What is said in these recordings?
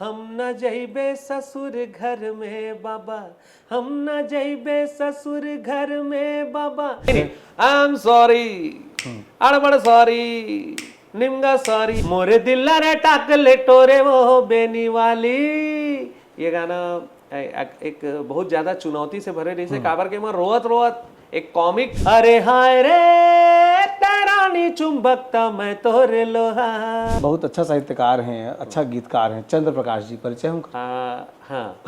हम न जइबे ससुर घर में बाबा, हम न जइबे ससुर घर में बाबा। आई एम सॉरी, अड़बड़ सॉरी, निमगा सॉरी, मोरे दिल रे टाकले टोरे वो बेनी वाली। ये गाना एक बहुत ज्यादा चुनौती से भरे रही से काबर के मैं रोवत रोवत एक कॉमिक, अरे हाय रे तेरानी चुंबकता मैं तोरे लोहा। बहुत अच्छा साहित्यकार हैं, अच्छा गीतकार हैं चंद्र प्रकाश जी, परिचय हूँ। हाँ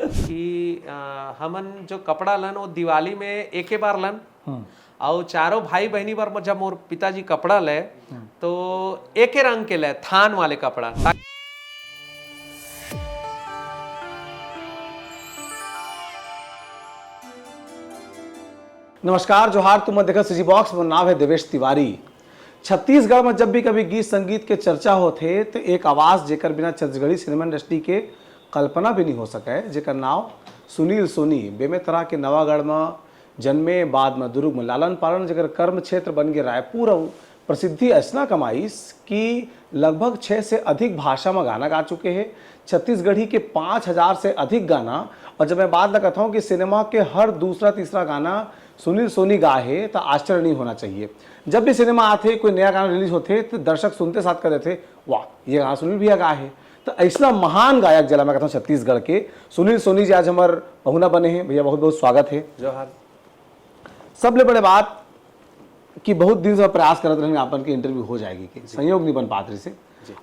कि हमन जो कपड़ा लन वो दिवाली में एक बार लन और चारों भाई बहनी बार जब मोर पिताजी कपड़ा ले तो एक रंग के ले थान वाले कपड़ा। नमस्कार, जोहार। तुम देखा सिजी बॉक्स में नाम है देवेश तिवारी। छत्तीसगढ़ में जब भी कभी गीत संगीत के चर्चा होते तो एक आवाज जेकर बिना छत्तीसगढ़ी सिनेमा इंडस्ट्री के कल्पना भी नहीं हो सके, जेकर नाम सुनील सोनी। बेमेतरा के नवागढ़ में जन्मे, बाद में दुर्ग में लालन पालन, जेकर कर्म क्षेत्र बन गए रायपुर। प्रसिद्धि ऐसा कमाईस कि लगभग 6 से अधिक भाषा में गाना गा चुके हैं। छत्तीसगढ़ी के 5000 से अधिक गाना। और जब मैं बात करता हूँ कि सिनेमा के हर दूसरा तीसरा गाना सुनील सोनी गाए है तो आश्चर्य नहीं होना चाहिए। जब भी सिनेमा आते, कोई नया गाना रिलीज होते तो दर्शक सुनते साथ कर देते, वाह ये गाना सुनील भैया गाए है। तो ऐसा महान गायक जिला मैं कहता हूँ छत्तीसगढ़ के सुनील सोनी जी आज हमारे पहुना बने हैं। भैया बहुत बहुत स्वागत है। जोहार। सबले बड़े बात कि बहुत दिन से प्रयास करते रहेंगे आपन की इंटरव्यू हो जाएगी, कि संयोग नहीं बन पाते से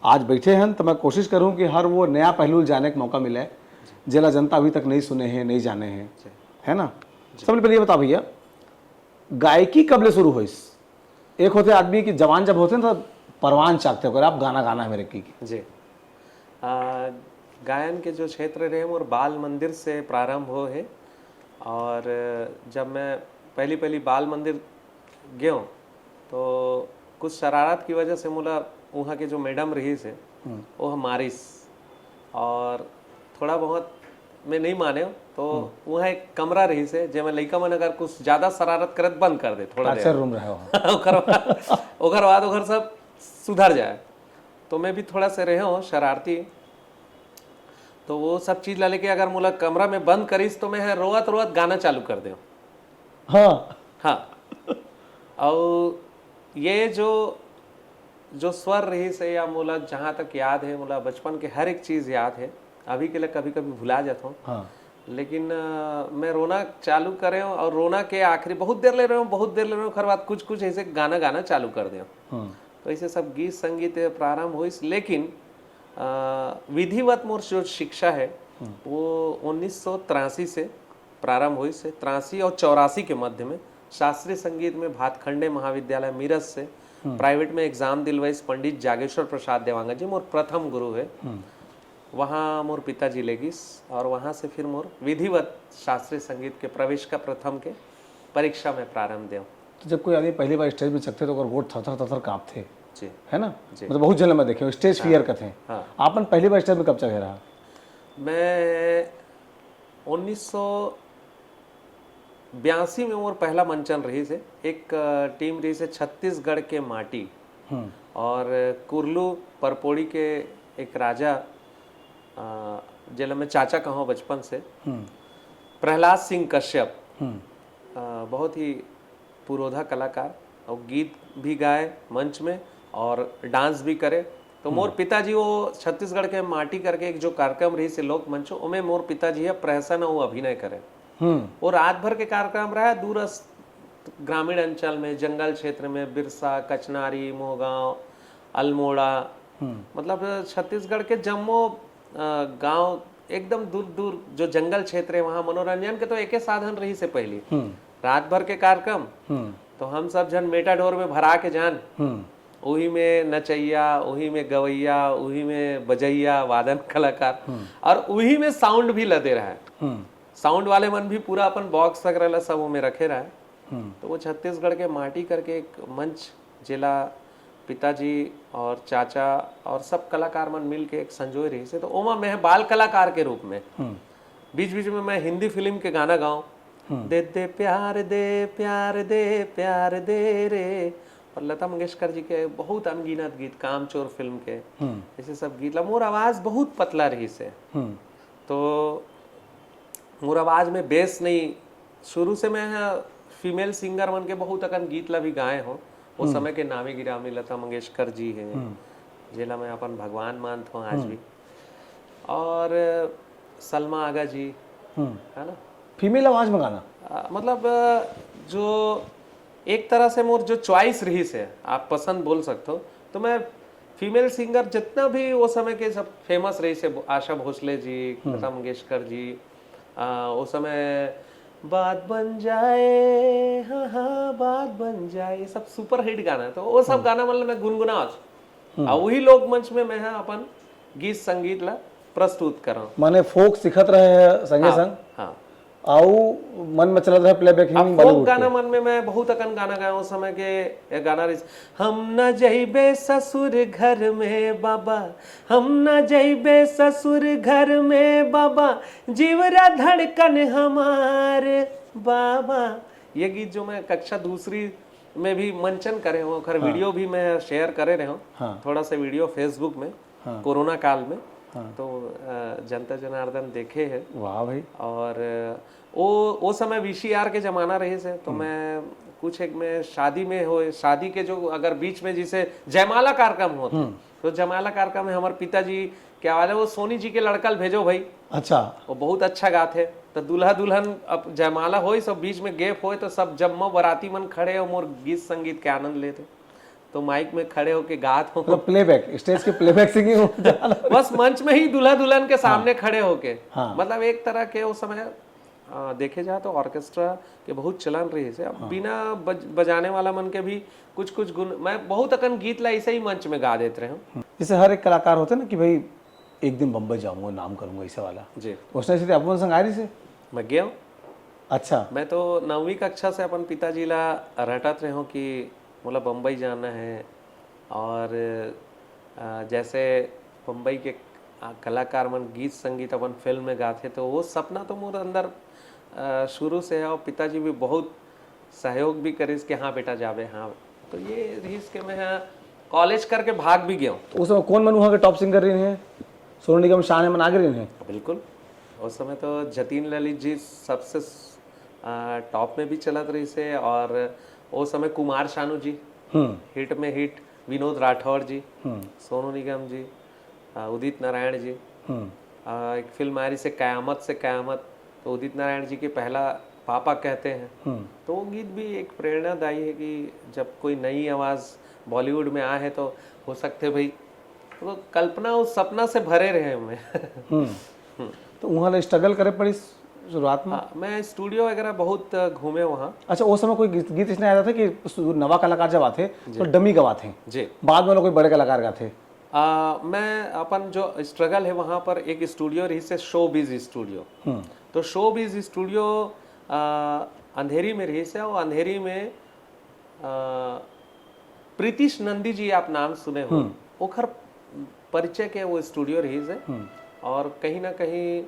आज बैठे हैं। तो मैं कोशिश करूं कि हर वो नया पहलू जाने का मौका मिले जिला जनता अभी तक नहीं सुने हैं, नहीं जाने हैं, है ना। सबसे पहले ये बता भैया, गायकी कब ले शुरू हुई? एक होते आदमी की जवान जब होते हैं तो परवान चाहते हो आप गाना गाना है मेरे की जी। गायन के जो क्षेत्र रहे और बाल मंदिर से प्रारंभ हो है। और जब मैं पहली बाल मंदिर गयो तो कुछ शरारत की वजह से मुला वहाँ के जो मैडम रही से वो हमारिस और थोड़ा बहुत मैं नहीं माने तो वहाँ एक कमरा रही से जे मैं लड़का मन अगर कुछ ज्यादा शरारत करत बंद कर दे थोड़ा देर रूम रहे ओकर बाद सब सुधर जाए। तो मैं भी थोड़ा से रहे हूँ शरारती, तो वो सब चीज ला लेके अगर मुला कमरा में बंद करीस तो मैं रोवत रोवत गाना चालू कर दे। हाँ और ये जो स्वर रही से या मुला जहाँ तक याद है, मुला बचपन के हर एक चीज याद है। अभी के लिए कभी कभी भुला जाता हूँ। हाँ। लेकिन मैं रोना चालू करे हूँ और रोना के आखिरी बहुत देर ले रहे हूँ, बहुत देर ले रहे हूँ, खर बात कुछ ऐसे गाना चालू कर दे। तो ऐसे सब गीत संगीत प्रारंभ हुई। लेकिन विधिवत मोर जो शिक्षा है वो 1983 से प्रारंभ हुई से। 83 और 84 के मध्य में शास्त्रीय संगीत में भातखंडे महाविद्यालय मीरठ से प्राइवेट में एग्जाम दिलवाइस पंडित जागेश्वर प्रसाद देवांगा जी मोर प्रथम गुरु है। वहाँ मोर पिताजी लेगिस और वहाँ से फिर मोर विधिवत शास्त्रीय संगीत के प्रवेश का प्रथम के परीक्षा में प्रारंभ दे। तो जब कोई आदमी पहली बार स्टेज में चढ़ते तो गोट थर कांपते जी, है ना। मतलब बहुत जन में देखे स्टेज फियर करते हैं। हाँ। आपन पहली बार स्टेज में कब चढ़े रहा? मैं 1982 में मोर पहला मंचन रही से। एक टीम रही से छत्तीसगढ़ के माटी और कुरलू परपोड़ी के एक राजा जिला में चाचा कहो बचपन से, प्रहलाद सिंह कश्यप, बहुत ही पुरोधा कलाकार और गीत भी गाए मंच में और डांस भी करे। तो मोर पिताजी वो छत्तीसगढ़ के माटी करके एक जो कार्यक्रम रही से लोक मंच में मोर पिताजी है प्रहसन वो अभिनय करे। वो रात भर के कार्यक्रम रहा दूरस्थ ग्रामीण अंचल में, जंगल क्षेत्र में, बिरसा, कचनारी, मोहगांव, अल्मोड़ा, मतलब छत्तीसगढ़ के जम्मू गांव एकदम दूर दूर जो जंगल क्षेत्र है वहाँ मनोरंजन के तो एक साधन रही से पहली रात भर के कार्यक्रम। तो हम सब जन मेटाडोर में भरा के जान, वही में नचैया, वही में गवैया, वही में बजैया, वादन कलाकार और वही में साउंड भी लदे रहा है। साउंड वाले मन भी पूरा अपन बॉक्स वगैरह सब वो में रखे रहा है। तो वो छत्तीसगढ़ के माटी करके एक मंच जिला पिताजी और चाचा और सब कलाकार मन मिल के एक संजोए रही से। तो ओमा मैं बाल कलाकार के रूप में बीच बीच में मैं हिंदी फिल्म के गाना गाऊं, दे दे प्यार दे प्यार दे प्यार दे रे और लता मंगेशकर जी के बहुत अनगिनत गीत, कामचोर फिल्म के ऐसे सब गीत ला। मोर आवाज़ बहुत पतला रही से, तो मोर आवाज़ में बेस नहीं। शुरू से मैं फीमेल सिंगर मन के बहुत अकन गीत ला भी गाए हो। उस समय के नामी गिरामी लता मंगेशकर जी हैं, जेला मैं अपन भगवान मानता हूँ आज भी। और सलमा आगा जी है ना, फीमेल आवाज में गाना। मतलब जो एक तरह से मोर जो चॉइस रही से आप पसंद बोल सकते हो, तो मैं फीमेल सिंगर जितना भी वो समय के सब फेमस रही से, आशा भोसले जी, लता मंगेशकर जी, उस समय बात बन जाए, हाँ हाँ बात बन जाए, ये सब सुपर हिट गाना है। तो वो सब गाना मतलब मैं गुनगुना और वही लोग मंच में मैं अपन गीत संगीत ला प्रस्तुत करा। माने फोक सिखत रहे संगे संग, हाँ आउ मन में चलत रहे प्लेबैक हिंगिंग फोक गाना मन में मैं बहुत अकन गाना गाया उस समय के गाना रही। हम न जइबे ससुर घर में बाबा, हम न जइबे ससुर घर में बाबा, जीवरा धड़कन हमारे बाबा। ये गीत जो मैं कक्षा दूसरी में भी मंचन करे हूँ, खैर वीडियो भी मैं शेयर करे रहे हूँ, थोड़ा सा वीडियो फेसबुक में कोरोना काल में, तो जनता जनार्दन देखे है। वाह भाई। और वो समय वीसीआर के जमाना रहे से, तो मैं कुछ एक में शादी में हो, शादी के जो अगर बीच में जिसे जयमाला कार्यक्रम होते, तो जयमाला कार्यक्रम में हमारे पिताजी क्या आवाज है, वो सोनी जी के लड़कल भेजो भाई, अच्छा, वो बहुत अच्छा गाते। तो दूल्हा दुल्हन अब जयमाला हो, सब बीच में गैप हो, तो सब जम्मो बराती मन खड़े हो मोर गीत संगीत के आनंद लेते, तो माइक में खड़े होके गात हो, मतलब प्लेबैक, स्टेज के प्लेबैक सिंगिंग बस मंच में ही दूल्हा दुल्हन के सामने खड़े होके। मतलब एक तरह के उस समय देखे जाए तो ऑर्केस्ट्रा के बहुत चलन रही है। अब बिना बजाने वाला मन के भी कुछ कुछ गुण, मैं बहुत अकन गीत ला ऐसे ही मंच में गा देते रहे। जैसे हर एक कलाकार होते ना कि भाई एक दिन बम्बई जाऊंगा, नाम करूंगा, ऐसे वाला जी। उसने सीधे अपन संग आ रही से मैं गया हूँ। अच्छा, मैं तो 9वीं कक्षा से अपन पिताजी ला रटत रहे हूँ कि मतलब बम्बई जाना है। और जैसे बम्बई के कलाकार मन गीत संगीत अपन फिल्म में गाते, तो वो सपना तो मोर अंदर शुरू से है। और पिताजी भी बहुत सहयोग भी करिस कि हाँ बेटा जावे, हाँ। तो ये रहीस के मैं कॉलेज करके भाग भी गया हूँ। तो उस समय कौन मन वहाँ के टॉप सिंगर रहे हैं? सोनू निगम, शान मन आगे रहे हैं? बिल्कुल, उस समय तो जतीन ललित जी सबसे टॉप में भी चलत रही से। और उस समय कुमार शानू जी हिट में हिट, विनोद राठौर जी, सोनू निगम जी, उदित नारायण जी। एक फिल्म आ रही से कयामत से कयामत, तो उदित नारायण जी के पहला पापा कहते हैं। तो वो गीत भी एक प्रेरणादायी है कि जब कोई नई आवाज़ बॉलीवुड में आए है तो हो सकते भाई, तो कल्पना उस सपना से भरे रहे हमें। तो वहाँ स्ट्रगल करे पड़ी शुरुआत में? हाँ, मैं स्टूडियो वगैरह बहुत घूमे वहाँ। अच्छा, उस समय कोई गीत इसने आया था कि नवा कलाकार जब आते तो डमी गवाते जी, बाद में कोई बड़े कलाकार गाते? मैं अपन जो स्ट्रगल है वहाँ पर एक स्टूडियो रही से शो बीज स्टूडियो। तो शो बीज स्टूडियो अंधेरी में रही से, और अंधेरी में प्रीतिश नंदी जी आप नाम सुने हो, ओखर परिचय के वो स्टूडियो रही से। और कहीं ना कहीं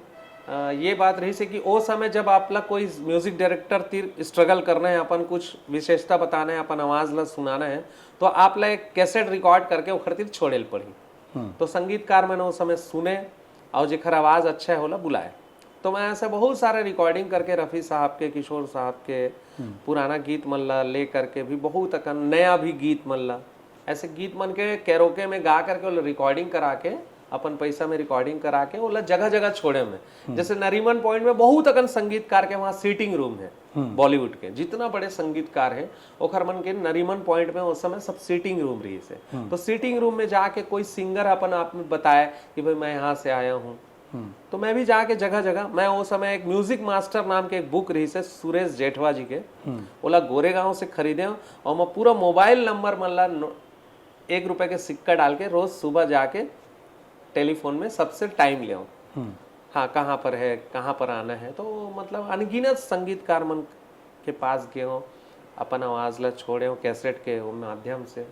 ये बात रही से कि वो समय जब आप लोग कोई म्यूजिक डायरेक्टर तीर स्ट्रगल करना है, अपन कुछ विशेषता बताना है, अपन आवाज ला सुनाना है, तो आप लोग एक कैसेट रिकॉर्ड करके ओखर तीर छोड़े पड़ी। तो संगीतकार मैंने उस समय सुने और जेखर आवाज अच्छा है होला बुलाए। तो मैं ऐसे बहुत सारे रिकॉर्डिंग करके रफ़ी साहब के, किशोर साहब के पुराना गीत मल्ला ले करके भी बहुत अकन नया भी गीत मल्ला, ऐसे गीत मन के कैरोके में गा करके रिकॉर्डिंग करा के अपन पैसा में रिकॉर्डिंग करा के वो जगह जगह छोड़े में। जैसे नरीमन पॉइंट में बहुत अकन संगीतकार के वहाँ सीटिंग रूम है, बॉलीवुड के जितना बड़े संगीतकार है ओखर मन के नरीमन पॉइंट में उस समय सब सीटिंग रूम रही से। तो सीटिंग रूम में जाके कोई सिंगर अपन आप में बताए कि भाई मैं यहाँ से आया हूँ, तो मैं भी जाके जगह जगह, मैं वो समय एक म्यूजिक मास्टर नाम के एक बुक रही से सुरेश जेठवा जी के, बोला गोरेगांव से खरीदे, और मैं पूरा मोबाइल नंबर मल्ला 1 रुपए के सिक्का डाल के रोज सुबह जाके टेलीफोन में सबसे टाइम ले आऊँ, हाँ कहाँ पर है, कहाँ पर आना है। तो मतलब अनगिनत संगीतकार मन के पास गए हो, अपन आवाज ला छोड़े हो कैसेट के माध्यम से।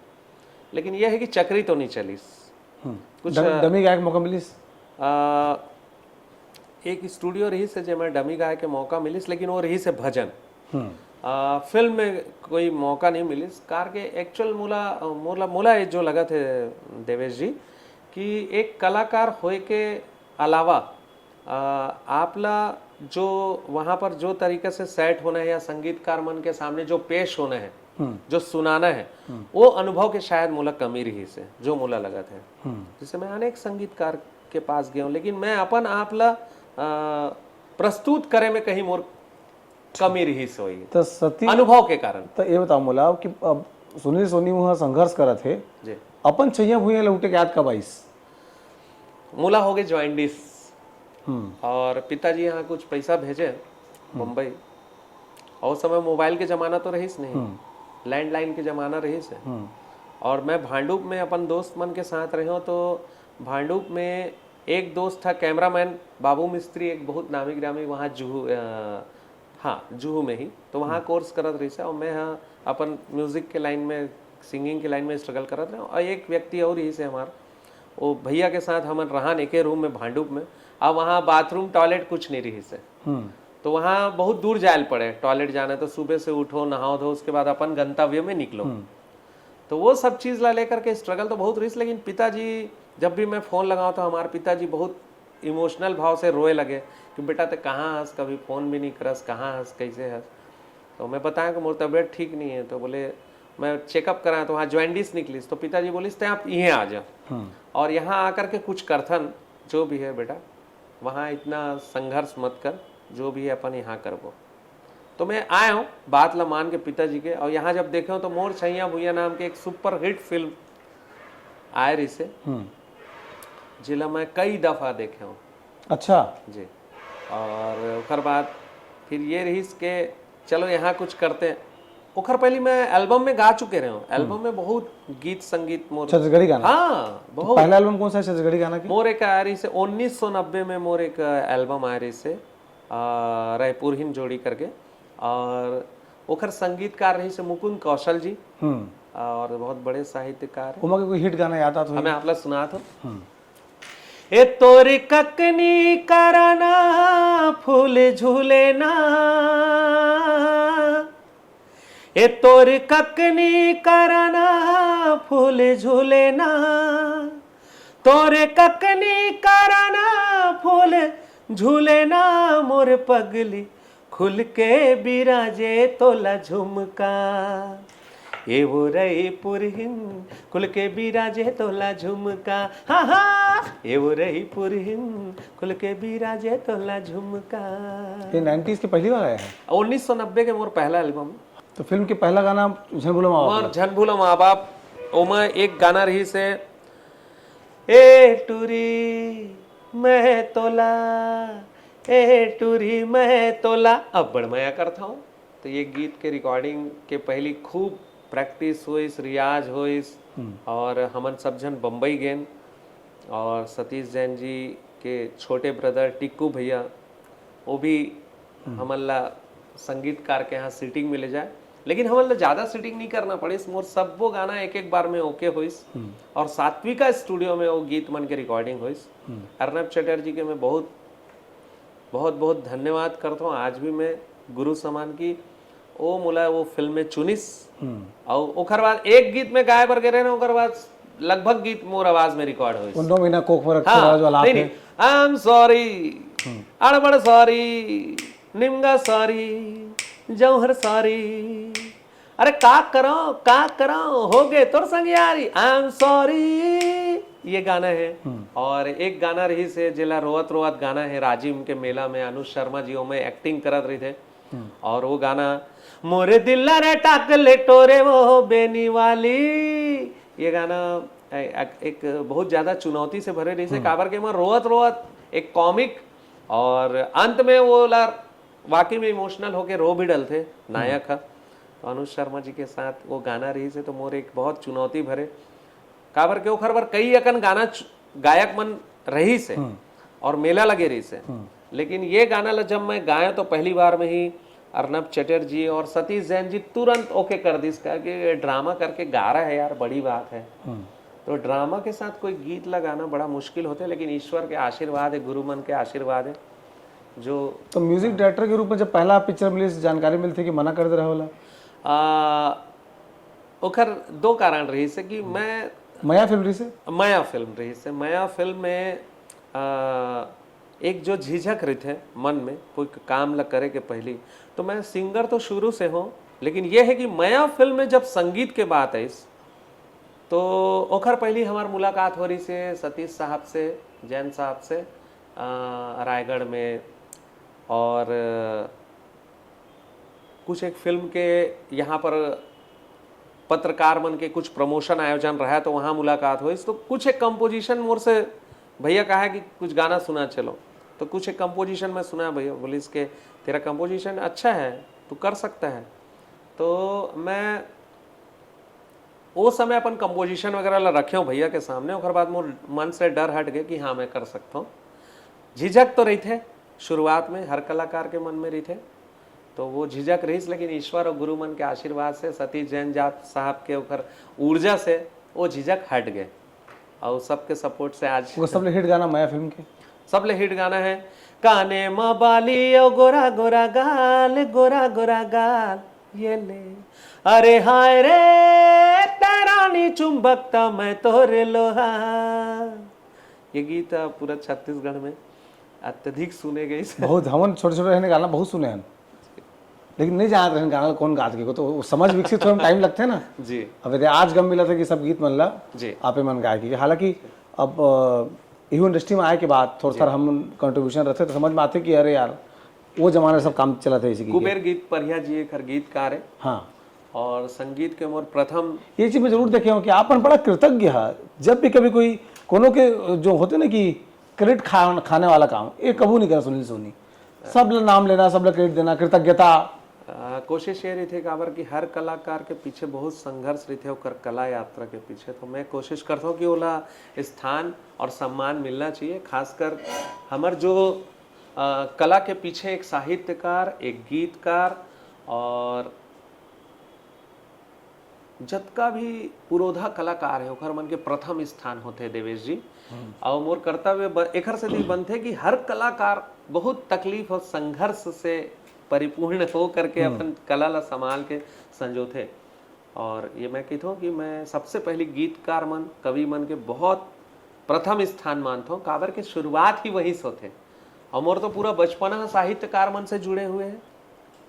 लेकिन यह है कि चक्री तो नहीं चली। कुछ डमी गायक मौका मिलिस? एक स्टूडियो रही से जो मैं डमी गायक के मौका मिलिस, लेकिन वो रही से भजन। फिल्म में कोई मौका नहीं मिली कार के एक्चुअल मूला ये जो लगा थे देवेश जी कि एक कलाकार होए के अलावा आपला जो वहाँ पर जो तरीके से सेट होना है या संगीतकार मन के सामने जो पेश होना है जो सुनाना है वो अनुभव के शायद मूला कमी रही से जो मूला लगा थे जैसे मैं अनेक संगीतकार के पास गया हूँ लेकिन मैं अपन आपला प्रस्तुत करे में कहीं मोर कमी रही सोई तो सती अनुभव के कारण। तो ये बताओ मोला कि अब सुनील सोनी वहाँ संघर्ष करत थे जी अपन छैया भूया लौटे के याद कब आइस? मूला हो गए ज्वाइंटिस और पिताजी यहाँ कुछ पैसा भेजे मुंबई और समय मोबाइल के जमाना तो रहीस नहीं लैंडलाइन के जमाना रहीस है और मैं भांडुप में अपन दोस्त मन के साथ रहे तो भांडुप में एक दोस्त था कैमरामैन बाबू मिस्त्री एक बहुत नामी ग्रामी वहाँ जुहू में ही तो वहाँ कोर्स करत रही से और मैं यहाँ अपन म्यूजिक के लाइन में सिंगिंग के लाइन में स्ट्रगल करत रहे और एक व्यक्ति और ही से हमार वो भैया के साथ हम रहान एक रूम में भांडुप में अब वहाँ बाथरूम टॉयलेट कुछ नहीं रही से तो वहाँ बहुत दूर जायल पड़े टॉयलेट जाना तो सुबह से उठो नहाओ धो उसके बाद अपन गंतव्य में निकलो तो वो सब चीज़ ला लेकर के स्ट्रगल तो बहुत रही लेकिन पिताजी जब भी मैं फ़ोन लगाऊँ तो हमारे पिताजी बहुत इमोशनल भाव से रोए लगे कि बेटा ते कहाँ हंस कभी फ़ोन भी नहीं करस कहाँ हंस कैसे हंस तो मैं बताया कि मोर तबीयत ठीक नहीं है तो बोले मैं चेकअप कराया तो वहाँ ज्वाइंटिस निकलीस तो पिताजी बोलिस तो आप यहाँ आ जाओ और यहाँ आकर के कुछ करथन जो भी है बेटा वहाँ इतना संघर्ष मत कर जो भी है अपन यहाँ करबो तो मैं आया हूँ बात ला मान के पिताजी के और यहाँ जब देखे हो तो मोर छैया भूया नाम के एक सुपर हिट फिल्म आए रही से जिला मैं कई दफ़ा देखे हूँ। अच्छा जी और उखर बाद फिर ये रही के चलो यहाँ कुछ करते हैं उखर पहले मैं एल्बम में गा चुके रहे हूँ एल्बम में बहुत गीत संगीत मोर छत्तीसगढ़ी गाना हाँ बहुत पहला एल्बम कौन सा है छत्तीसगढ़ी गाना की? मोर एक आ रही से 1990 में मोर एक एल्बम आ रही से रायपुर हिन जोड़ी करके और ओखर संगीतकार रही से मुकुंद कौशल जी और बहुत बड़े साहित्यकार उमा के कोई हिट गाना याद आता हमें आपला सुना था ए तोरी ककनी कराना फूल झूले ना ए तोरी ककनी कराना फूल झूले ना तोरे ककनी कराना फूल झूले ना मोर पगली खुल के बिराजे तोला झुमका ये वो रईपुर हिंद खुल के बिराजे तोला झुमका हाँ हाँ ये वो रईपुर हिंद खुल के बिराजे तोला झुमका। ये 90s की पहली बार आया है 1990 के मोर पहला एल्बम तो फिल्म के पहला गाना झन भूलो माँ बाप मोर झन भूलो माँ बाप ओमा एक गाना रही से ए टूरी मैं तोला ए टूरी मैं तोला अब बड़ मया करता हूँ तो ये गीत के रिकॉर्डिंग के पहली खूब प्रैक्टिस हुईस रियाज हुईस और हमन सब जन बम्बई गेन और सतीश जैन जी के छोटे ब्रदर टिक्कू भैया वो भी हमन ला संगीतकार के यहाँ सीटिंग में ले जाए लेकिन हमन ला ज़्यादा सीटिंग नहीं करना पड़े मोर सब वो गाना एक एक बार में ओके हुईस और सात्विका स्टूडियो में वो गीत मन के रिकॉर्डिंग हुईस। अर्नब चटर्जी के मैं बहुत बहुत बहुत धन्यवाद करता हूँ आज भी मैं गुरु समान की ओ मुला वो फिल्म में चुनिस और ओकर बाद एक गीत में गाय बर गिरे ना ओकर बाद लगभग गीत मोर आवाज में रिकॉर्ड हुई उन्नो बिना कोक पर अक्षर जो लाभ है आई एम सॉरी अड़बड़ सॉरी निमगा सॉरी जौहर सॉरी अरे का करो हो गए तोर संग यारी आई एम सॉरी ये गाना है और एक गाना रही से जिला रोवत रोवत गाना है राजिम के मेला में अनुज शर्मा जी में एक्टिंग करत रही थे और वो गाना मोरे दिल रे टाकले टोरे वो बेनी वाली ये गाना एक बहुत ज्यादा चुनौती से भरे रही से काबर के में रोवत रोवत एक कॉमिक और अंत में वो वाकई में इमोशनल होके रो भी डल थे नायक है तो अनुज शर्मा जी के साथ वो गाना रही से तो मोर एक बहुत चुनौती भरे काबर के ओखर बर कई अकन गाना गायक मन रही से और मेला लगे रही से लेकिन ये गाना जब मैं गाया तो पहली बार में ही अर्नब चटर्जी और सतीश जैन जी तुरंत ओके कर दी इसका कि ड्रामा करके गा रहा है यार बड़ी बात है तो ड्रामा के साथ कोई गीत लगाना बड़ा मुश्किल होता है लेकिन ईश्वर के आशीर्वाद है गुरु मन के आशीर्वाद है जो तो म्यूजिक डायरेक्टर के रूप में जब पहला पिक्चर मिली जानकारी मिलती कि मना कर दे रहा होला? ओकर दो कारण रही से कि मैं माया फिल्म रही से? माया फिल्म रही से, माया फिल्म में एक जो झिझक रही थे मन में कोई काम ल करे के पहली, तो मैं सिंगर तो शुरू से हूँ, लेकिन ये है कि माया फिल्म में जब संगीत के बात आई तो ओखर पहली हमार मुलाकात हो रही से सतीश साहब से, जैन साहब से रायगढ़ में, और कुछ एक फिल्म के यहाँ पर पत्रकार मन के कुछ प्रमोशन आयोजन रहा तो वहाँ मुलाकात हुई। तो कुछ एक कंपोजिशन मोर से भैया कहा कि कुछ गाना सुना चलो, तो कुछ एक कंपोजिशन में सुना भैया, बोली इसके तेरा कंपोजिशन अच्छा है, तू कर सकता है। तो मैं वो समय अपन कंपोजिशन वगैरह ला रखे हूँ भैया के सामने, और बाद मोर मन से डर हट गए कि हाँ मैं कर सकता हूँ। झिझक तो रही थे शुरुआत में, हर कलाकार के मन में रही थे, तो वो झिझक रही, लेकिन ईश्वर और गुरु मन के आशीर्वाद से, सतीश जैन साहब के ओकर ऊर्जा से वो झिझक हट गए, और सबके सपोर्ट से आज वो सबले हिट गाना माया फिल्म के, सबले हिट गाना है काने माँ बाली ओ गोरा गोरा गाल, गोरा गोरा गाल ये ले, अरे हाय रे तरानी चुंबकता मैं तोरे लोहा। ये गीत पूरा छत्तीसगढ़ में अत्यधिक सुने गए। बहुत हमन छोटे छोटे रहने गाना बहुत सुने हैं, लेकिन नहीं जानते हैं गाना कौन गात के को, तो समझ विकसित होने में टाइम लगते है ना जी। अब यदि आज गम मिला था कि सब गीत मन ला जी आपे मन गाय की, हालांकि अब इहू इंडस्ट्री में आए के बाद थोड़ा सा हम कंट्रीब्यूशन रहते तो समझ में आते कि अरे यार वो जमाने सब काम चला था इसी की। कुबेर गीत परिया जी एक गीतकार है, हाँ, और संगीत के मोर प्रथम ये चीज मैं जरूर देखे हूँ कि आपन बड़ा कृतज्ञ है। जब भी कभी कोई कोनो के जो होते ना कि क्रेडिट खाने वाला काम, ये कबू नहीं करा सुनील सोनी, सब ला नाम लेना, सब ला क्रेडिट देना, कृतज्ञता। कोशिश ये रही थी काबर कि हर कलाकार के पीछे बहुत संघर्ष रही थे ओकर कला यात्रा के पीछे, तो मैं कोशिश करता हूँ कि ओला स्थान और सम्मान मिलना चाहिए। खासकर हमार जो कला के पीछे एक साहित्यकार, एक गीतकार, और जतका भी पुरोधा कलाकार है ओकर मन के प्रथम स्थान होते देवेश जी। और मोर कर्तव्य एकर से बनते कि हर कलाकार बहुत तकलीफ और संघर्ष से परिपूर्ण हो करके अपन कला ला संभाल के संजोते। और ये मैं कहता हूँ कि मैं सबसे पहले गीतकार मन, कवि मन के बहुत प्रथम स्थान मानता हूँ, काबर के शुरुआत ही वही से होते। और मोर तो पूरा बचपना साहित्यकार मन से जुड़े हुए हैं,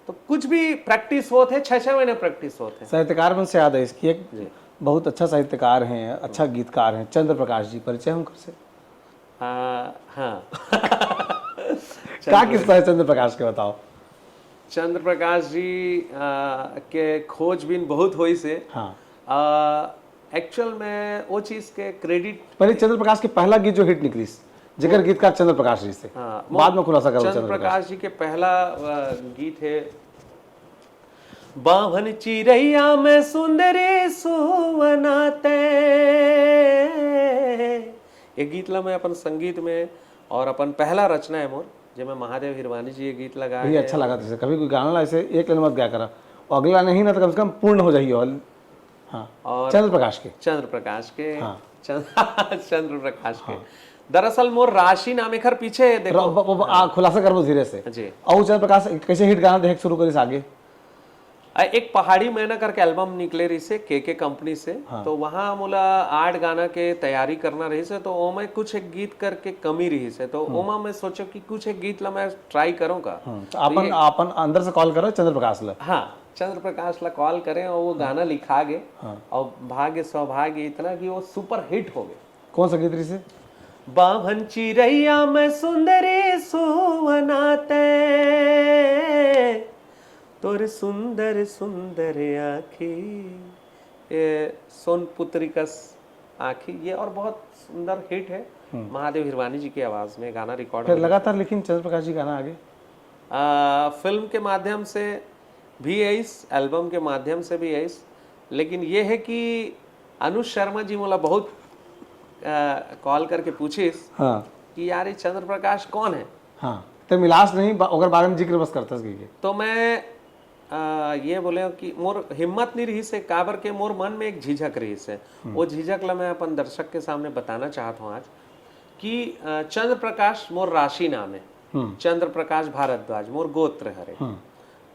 तो कुछ भी प्रैक्टिस होते हैं, 6-6 महीने प्रैक्टिस होते हैं। साहित्यकार मन से याद है इसकी एक बहुत अच्छा साहित्यकार हैं, अच्छा गीतकार हैं, चंद्र प्रकाश जी, परिचय हम कर से? हाँ क्या किस्सा है चंद्र प्रकाश के, बताओ। चंद्र प्रकाश जी के खोजबीन बहुत हुई से। हाँ, एक्चुअल में वो चीज के क्रेडिट पहले चंद्र प्रकाश के पहला गीत जो हिट निकली जिगर गीतकार चंद्र प्रकाश जी से, बाद में खुलासा करो। चंद्र प्रकाश जी के पहला गीत है बाभन चिरैया में सुंदरी सुवनाते। ये गीत ला मैं अपन संगीत में, और अपन पहला रचना है मोर जब मैं महादेव हिरवानी जी ये गीत लगा है। अच्छा लगा था, कभी कोई गाना ऐसे एक लाइन मत क्या करा और अगला नहीं ना तो कम से कम पूर्ण हो जाइए। हाँ, और चंद्र प्रकाश के हाँ। चंद्र प्रकाश के दरअसल मोर राशि नाम एकर पीछे देखो खुलासा करो धीरे से जी। और चंद्र प्रकाश कैसे हिट गाना देख शुरू करी आगे? एक पहाड़ी मैना करके एल्बम निकले रही से के कंपनी से। हाँ। तो वहाँ मोला 8 गाना के तैयारी करना रही से, तो ओमे कुछ एक गीत करके कमी रही से, तो ओमा मैं सोचो कि कुछ एक गीत ला मैं ट्राई करूँ का। तो अपन अंदर से कॉल करो चंद्र प्रकाश ला। हाँ, चंद्र प्रकाश ला कॉल करें और वो गाना लिखा गए। हाँ। और भाग्य सौभाग्य इतना कि वो सुपर हिट हो गए। कौन सा गीत रही से? बाभन चिरैया में सुंदरी सुवनाते, तोर सुंदर सुंदर आँखी, ये सोन पुत्री का आँखी, ये और बहुत सुंदर हिट है। महादेव हिरवानी जी की आवाज में गाना रिकॉर्ड फिर लगातार लेकिन चंद्र प्रकाश जी गाना आगे फिल्म के माध्यम से भी आईस, एल्बम के माध्यम से भी आईस। लेकिन ये है कि अनुज शर्मा जी मोला बहुत कॉल करके पूछिस। हाँ। कि यार ये चंद्र प्रकाश कौन है। हाँ, तो मिलास नहीं अगर बारे में जिक्र बस करता तो मैं ये बोले कि मोर हिम्मत नहीं रही से, काबर के मोर मन में एक झिझक रही से। वो झिझक ला मैं अपन दर्शक के सामने बताना चाहता हूँ आज कि चंद्र प्रकाश मोर राशि नाम है। चंद्र प्रकाश भारद्वाज मोर गोत्र हरे।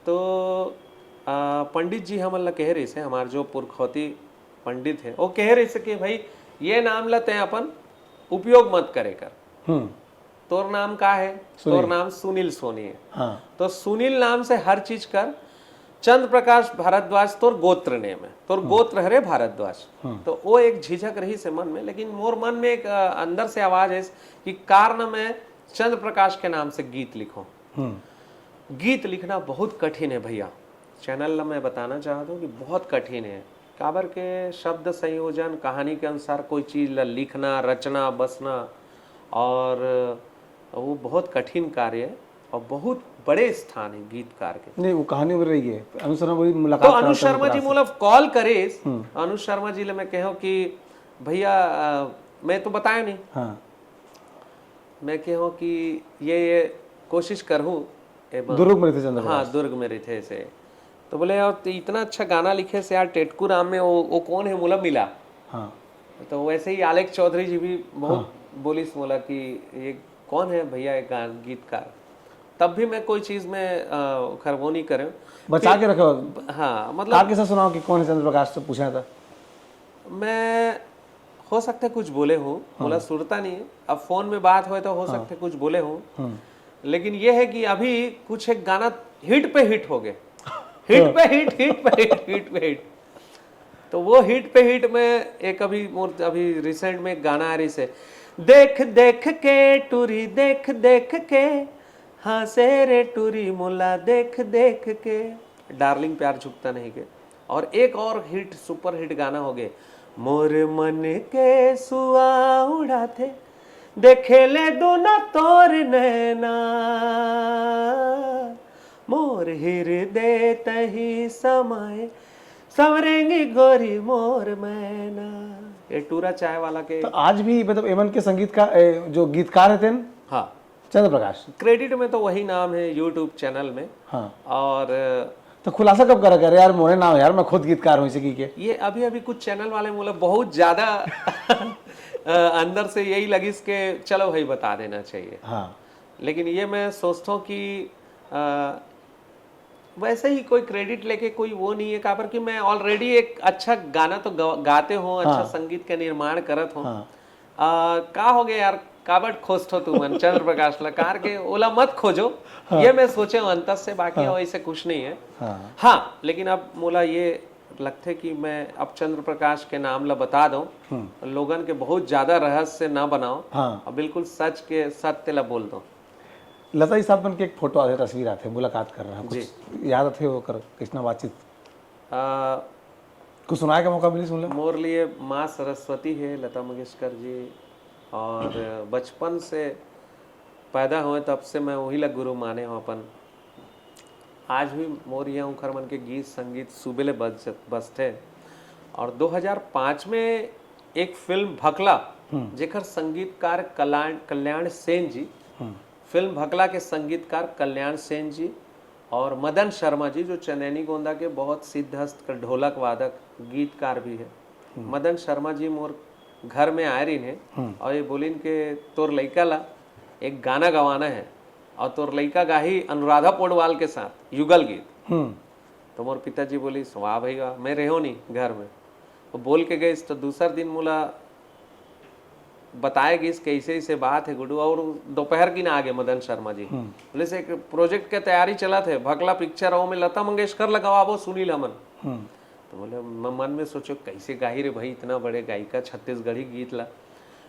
तो पंडित जी हमन ला कह रही से, हमार जो पुरखौती पंडित है वो कह रही से कि भाई ये नाम ला तय अपन उपयोग मत करे कर। तोर नाम का है? तोर नाम सुनील सोनी है। हाँ। तो सुनील नाम से हर चीज कर। चंद्र प्रकाश भारद्वाज तोर गोत्र नेम है, तोर गोत्र हरे भारद्वाज। तो वो एक झिझक रही से मन में, लेकिन मोर मन में एक अंदर से आवाज है कि कारण मैं चंद्र प्रकाश के नाम से गीत लिखूं। गीत लिखना बहुत कठिन है भैया। चैनल ला मैं बताना चाहता हूँ कि बहुत कठिन है। काबर के शब्द संयोजन, कहानी के अनुसार कोई चीज ला लिखना, रचना, बसना, और वो बहुत कठिन कार्य है और बहुत बड़े स्थान है गीतकार के। नहीं, वो कहानी उड़ रही है। अनु शर्मा बोली तो मुलाकात अनु शर्मा जी मोला कॉल करे। अनु शर्मा जी ले मैं कहो कि भैया मैं तो बताया नहीं। हाँ। मैं कहो कि ये कोशिश करूँ। दुर्ग में थे चंद्र। हाँ, दुर्ग में रहते से। तो बोले यार इतना अच्छा गाना लिखे से यार, टेटकू राम में वो कौन है मोला मिला। हाँ। तो वैसे ही आलेख चौधरी जी भी बहुत बोली मोला कि ये कौन है भैया एक गीतकार। तब भी मैं कोई चीज में खरबो नहीं करे, बचा के रखो। हाँ, मतलब आप कैसा सुनाओ कि कौन है चंद्र प्रकाश से पूछा था? मैं हो सकता है कुछ बोले हूँ, बोला सुनता नहीं है। अब फोन में बात हो तो हो सकता है कुछ बोले हूँ, लेकिन ये है कि अभी कुछ एक गाना हिट पे हिट हो गए। हिट पे हिट, हिट पे हिट, हिट पे हिट। तो वो हिट पे हिट में एक अभी रिसेंट में एक गाना आ रही से, देख देख के टूरी, देख देख के हाँ से रे टूरी मुला, देख देख के डार्लिंग प्यार झुकता नहीं के। और एक और हिट, सुपर हिट गाना हो गए, मोर मन के सुआ उड़ाते देखे ले दोनों तोर नैना, मोर हृदय तही समाए सवरेंगी गोरी मोर मैना। ये टूरा चाय वाला के। तो आज भी मतलब एमन के संगीत का जो गीतकार थे न, हाँ, चंद्र प्रकाश। क्रेडिट में तो वही नाम है यूट्यूब चैनल में। हाँ। और तो खुलासा कब करा कर यार, मोरे नाम यार मैं खुद गीतकार हूँ इसी के। ये अभी कुछ चैनल वाले बोले बहुत ज्यादा अंदर से यही लगी के चलो भाई बता देना चाहिए। हाँ। लेकिन ये मैं सोचता हूँ कि वैसे ही कोई क्रेडिट लेके कोई वो नहीं है, काबर कि मैं ऑलरेडी एक अच्छा गाना तो गाते हो, अच्छा संगीत का निर्माण करत हो। का हो गया यार, काबट खोजतो तू मन चंद्र प्रकाश लकार के ओला मत खोजो। ये मैं सोचे अंतर से, बाकी ऐसे कुछ नहीं है। हाँ, लेकिन अब मोला ये लगते कि मैं अब चंद्र प्रकाश के नाम ला बता दूं, लोगन के बहुत ज्यादा रहस्य ना बनाओ। अब बिल्कुल सच के सत्य ला बोल दो। लता जी साहब बन के एक फोटो आते, तस्वीर आते, मुलाकात कर रहा हूँ, कुछ याद थे वो कर कितना बातचीत कुछ सुनाए का मौका मिली सुन ले। मोर लिए माँ सरस्वती है लता मंगेशकर जी, और बचपन से पैदा हुए तब से मैं वही ला गुरु माने हूँ अपन। आज भी मोर यहाँ उखर मन के गीत संगीत सुबेले बजते। और 2005 में एक फिल्म भकला, जेकर संगीतकार कल्याण सेन जी, फिल्म भकला के संगीतकार कल्याण सेन जी और मदन शर्मा जी, जो चनैनी गोंदा के बहुत सिद्धहस्त ढोलक वादक गीतकार भी है। मदन शर्मा जी मोर घर में आए रही है और ये बोलिन के तोर लइका ला एक गाना गवाना है, और तोर लइका गाही अनुराधा पोडवाल के साथ युगल गीत। तो मोर पिताजी बोली वाह भाई वाह, मैं रहो नहीं घर में। तो बोल के गए, तो दूसरा दिन मोला बताए गई कैसे ऐसे बात है गुड्डू। और दोपहर की ना आगे मदन शर्मा जी बोले से एक प्रोजेक्ट के तैयारी चला थे, भकला पिक्चर में लता मंगेशकर लगावा सुनील अमन। तो बोले मैं मन में सोचो कैसे गाही रे भाई, इतना बड़े गायिका छत्तीसगढ़ी गीत ला।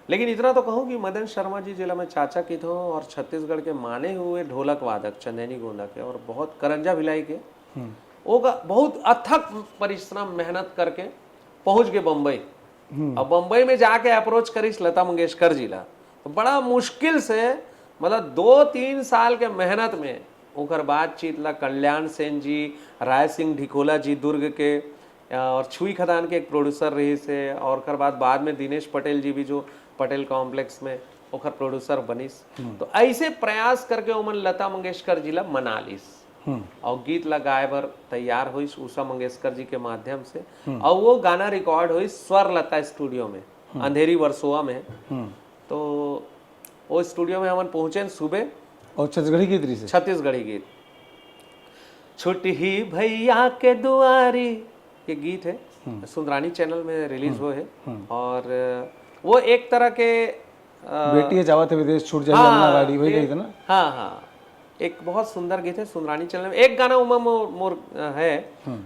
लेकिन इतना तो कहूँ कि मदन शर्मा जी जिला में चाचा की थो और छत्तीसगढ़ के माने हुए ढोलक वादक चंदेनी गोंदा के, और बहुत करंजा भिलाई के, वो बहुत अथक परिश्रम मेहनत करके पहुंच गए बम्बई। अब बम्बई में जाके अप्रोच करीस लता मंगेशकर जी ला, तो बड़ा मुश्किल से मतलब 2-3 साल के मेहनत में ओकर बातचीत ला कल्याण सेन जी, राय सिंह ढिकोला जी दुर्ग के, और छुई खदान के एक प्रोड्यूसर रही से, और कर बाद में दिनेश पटेल जी भी जो पटेल कॉम्प्लेक्स में ओकर प्रोड्यूसर बनिस। तो ऐसे प्रयास करके उमन लता मंगेशकर जी ला मना लिस और गीत ला गाए बर तैयार हुई उषा मंगेशकर जी के माध्यम से। और वो गाना रिकॉर्ड हुई स्वर लता स्टूडियो में, अंधेरी वर्सोवा में। तो वो स्टूडियो में हमन पहुंचे सुबह, और छत्तीसगढ़ी गीत रही से छत्तीसगढ़ी गीत। छुट्टी भैया के दुआरी, ये गीत है, सुंदरानी चैनल में रिलीज हुए है। और वो एक तरह के बेटी है जावत है विदेश छूट जाए हाँ, अन्ना गाड़ी, वही गई थी ना। हाँ हाँ, एक बहुत सुंदर गीत है सुंदरानी चैनल में। एक गाना उमा मोर है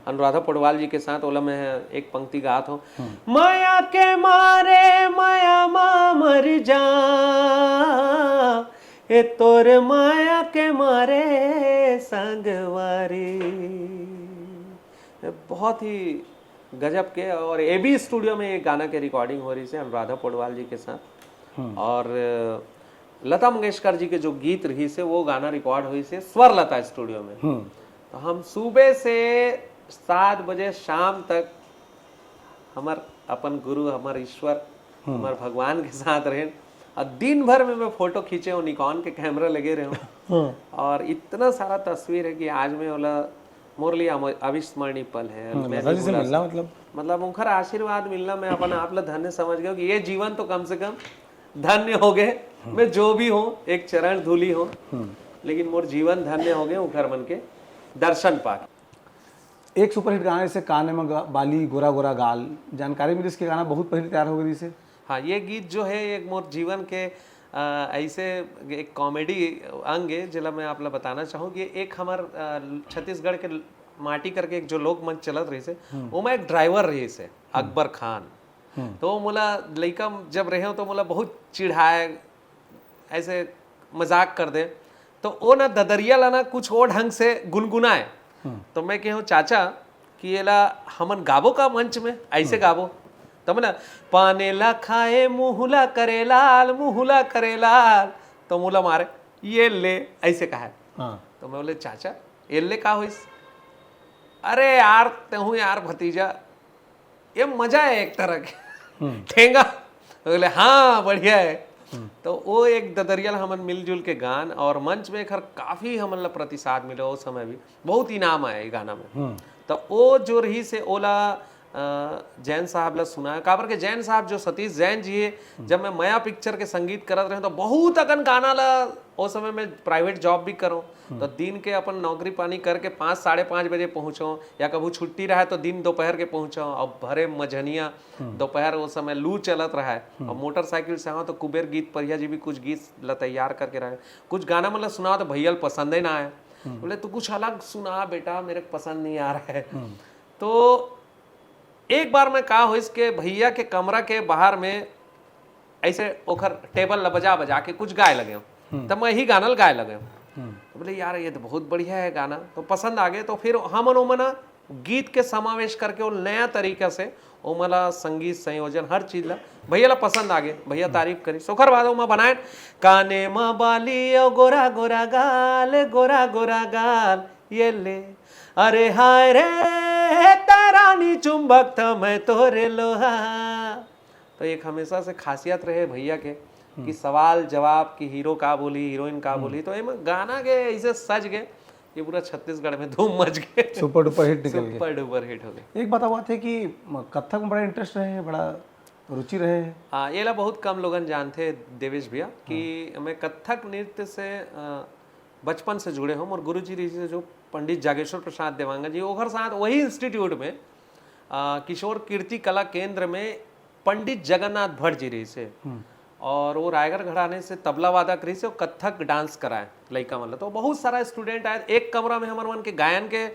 अनुराधा पौडवाल जी के साथ, ओला में है, एक पंक्ति गात हो, माया के मारे माया मा मर जा, ए तोर माया के मारे संगवारी। बहुत ही गजब के। और एबी स्टूडियो में एक गाना के रिकॉर्डिंग हो रही है अनुराधा पौडवाल जी के साथ। और लता मंगेशकर जी के जो गीत रही से वो गाना रिकॉर्ड हुई से स्वर लता स्टूडियो में। तो हम सुबह से 7 बजे शाम तक हमार अपन गुरु, हमार ईश्वर, हमार भगवान के साथ रहे। और दिन भर में मैं फोटो खींचे हूँ, निकॉन के कैमरा लगे रहे हूँ। और इतना सारा तस्वीर है कि आज में बोला मोर लिए अविस्मरणीय पल है। मैं नहीं से मिलना मतलब उनका आशीर्वाद मिलना मैं अपन आप धन्य समझ गया कि ये जीवन तो कम से कम धन्य हो गए। मैं जो भी हूँ एक चरण धूली हूँ, लेकिन मोर जीवन धन्य हो गए उखर मन के दर्शन पा। एक सुपरहिट गाना जैसे काने में बाली गोरा गोरा गाल, जानकारी मिली इसके गाना बहुत पहले तैयार हो गई से। हाँ, ये गीत जो है एक मोर जीवन के ऐसे एक कॉमेडी अंग है जिला मैं आप बताना चाहूँ कि एक हमार छत्तीसगढ़ के माटी करके एक जो लोक मंच चलत रही से, वो मैं एक ड्राइवर रही से अकबर खान। तो मोला लड़का जब रहे हो तो मोला बहुत चिढ़ाए, ऐसे मजाक कर दे। तो वो ना ददरिया ला ना कुछ और ढंग से गुनगुनाए। तो मैं कहूँ चाचा कि ये ला हमन गाबो का मंच में ऐसे गाबो, तब ना पाने ला खाए मुहला करे लाल, मुहला करे लाल। तो मुला मारे ये ले ऐसे कहा है। तो मैं बोले चाचा ये ले का हुई? अरे यार तहूँ यार भतीजा, ये मजा है एक तरह के ठेंगा। तो बोले हाँ बढ़िया है। तो वो एक ददरियल हमन मिलजुल के गान और मंच में खर काफी हमन ला प्रतिसाद मिले। उस समय भी बहुत इनाम आया गाना में। तो वो जो रही से ओला जैन साहब ला सुना, काबर के जैन साहब जो सतीश जैन जी है, जब मैं माया पिक्चर के संगीत करत रहे तो बहुत अकन गाना ला। उस समय मैं प्राइवेट जॉब भी करूँ तो दिन के अपन नौकरी पानी करके 5 साढ़े 5 बजे पहुँचो, या कभी छुट्टी रहा तो दिन दोपहर के पहुँचो। और भरे मझनिया दोपहर उस समय लू चलत रहा है। और मोटरसाइकिल से हाँ तो कुबेर गीत परिया जी भी कुछ गीत ला तैयार करके रहे। कुछ गाना मतलब सुना तो भैया पसंद ही ना आए, बोले तू कुछ अलग सुना बेटा, मेरे पसंद नहीं आ रहा है। तो एक बार मैं कहा हो इसके भैया के कमरा के बाहर में ऐसे ओखर टेबल ला बजा बजा के कुछ गाए लगे हूँ। तब मैं ही गाना गाए लगे हूँ। तो बोले यार ये तो बहुत बढ़िया है गाना, तो पसंद आ गए। तो फिर हम मना गीत के समावेश करके वो नया तरीका से वो मला संगीत संयोजन हर चीज ला भैया ला पसंद आ गए। भैया तारीफ करी। सोखर बाद मैं बनाए काने माँ बाली ओ गोरा गोरा गाल, गोरा गोरा गाल ये ले, अरे हाय रे तारानी चुंबक था मैं तोरे लोहा। तो एक हमेशा से खासियत रहे भैया के कि सवाल जवाब की हीरो का बोली, हीरोइन का बोली। तो गाना के ऐसे सज गए ये पूरा छत्तीसगढ़ में धूम मच गए, सुपर डुपर हिट निकल गए, सुपर डुपर हिट हो गए। एक बात हुआ थे कि कथक में बड़ा इंटरेस्ट रहे, बड़ा रुचि रहे। हाँ, ये ला बहुत कम लोगन जानते देवेश भैया कि मैं कथक नृत्य से बचपन से जुड़े हूँ। और गुरु जी ऋषि जो पंडित जागेश्वर प्रसाद देवांगन जी, ओखर साथ वही इंस्टीट्यूट में किशोर कीर्ति कला केंद्र में पंडित जगन्नाथ भट्ट जी रही से, और वो रायगढ़ घराने से तबला वादक रही से, कथक डांस कराए लड़का मतलब। तो बहुत सारा स्टूडेंट आए, एक कमरा में हमारे मन के गायन के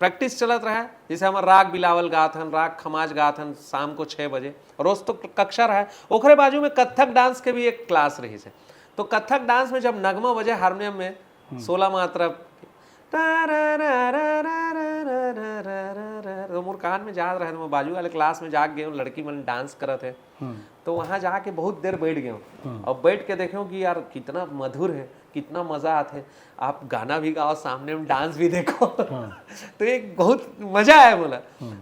प्रैक्टिस चलत रहा है। जैसे हमारे राग बिलावल गाथन, राग खमाज गाथन शाम को 6 बजे, रोज तो कक्षा रहा है। ओखरे बाजू में कथक डांस के भी एक क्लास रही से। तो कथक डांस में जब नगमा बजे हारमोनियम में 16 मात्रा तो मोर कान में जा रहे, मैं बाजू वाले क्लास में जाग गए हूँ, लड़की मन डांस करत है। तो वहाँ जाके बहुत देर बैठ गए हूँ और बैठ के देखे कि यार कितना मधुर है, कितना मजा आता है। आप गाना भी गाओ, सामने में डांस भी देखो। तो एक बहुत मजा आया बोला।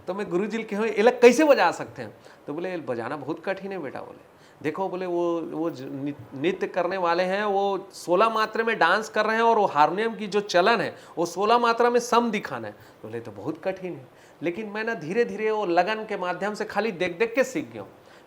तो मैं गुरु जी के हूँ ये कैसे बजा सकते हैं? तो बोले बजाना बहुत कठिन है बेटा। बोले देखो, बोले वो नृत्य करने वाले हैं, वो 16 मात्रा में डांस कर रहे हैं, और वो हारमोनियम की जो चलन है वो 16 मात्रा में सम दिखाना है। बोले तो बहुत कठिन है, लेकिन मैं ना धीरे धीरे वो लगन के माध्यम से खाली देख देख के सीख गया हूँ।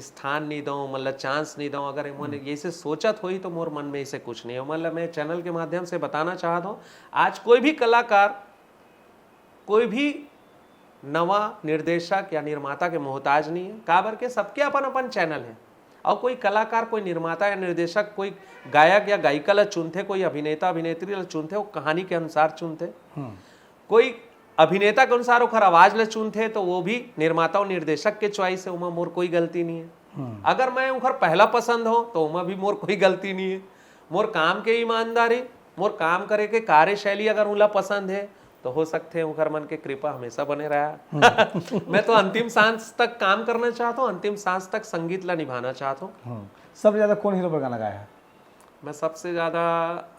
स्थान नहीं दूँ, मतलब चांस नहीं दूँ। अगर मैंने ये से सोचत हुई तो मोर मन में इसे कुछ नहीं है। मतलब मैं चैनल के माध्यम से बताना चाहता हूँ, आज कोई भी कलाकार, कोई भी नवा निर्देशक या निर्माता के मोहताज नहीं है। काबर के सबके अपन अपन चैनल है, और कोई कलाकार, कोई निर्माता या निर्देशक, कोई गायक या गायिका ला चुनते, कोई अभिनेता अभिनेत्री ला चुनते, वो कहानी के अनुसार चुनते। कोई अभिनेता के अनुसार ओखर आवाज ला चुनते, तो वो भी निर्माता और निर्देशक के चॉइस है, उमा मोर कोई गलती नहीं है। अगर मैं ओखर पहला पसंद हो तो उमा भी मोर कोई गलती नहीं है। मोर काम के ईमानदारी, मोर काम करे के कार्यशैली अगर उला पसंद है तो हो सकते हैं उनकर मन के कृपा हमेशा बने रहा। मैं तो अंतिम सांस तक काम करना चाहता हूँ, अंतिम सांस तक संगीत ला निभाना चाहता हूँ। सबसे ज्यादा कौन हीरो पर गाना गाया है? मैं सबसे ज़्यादा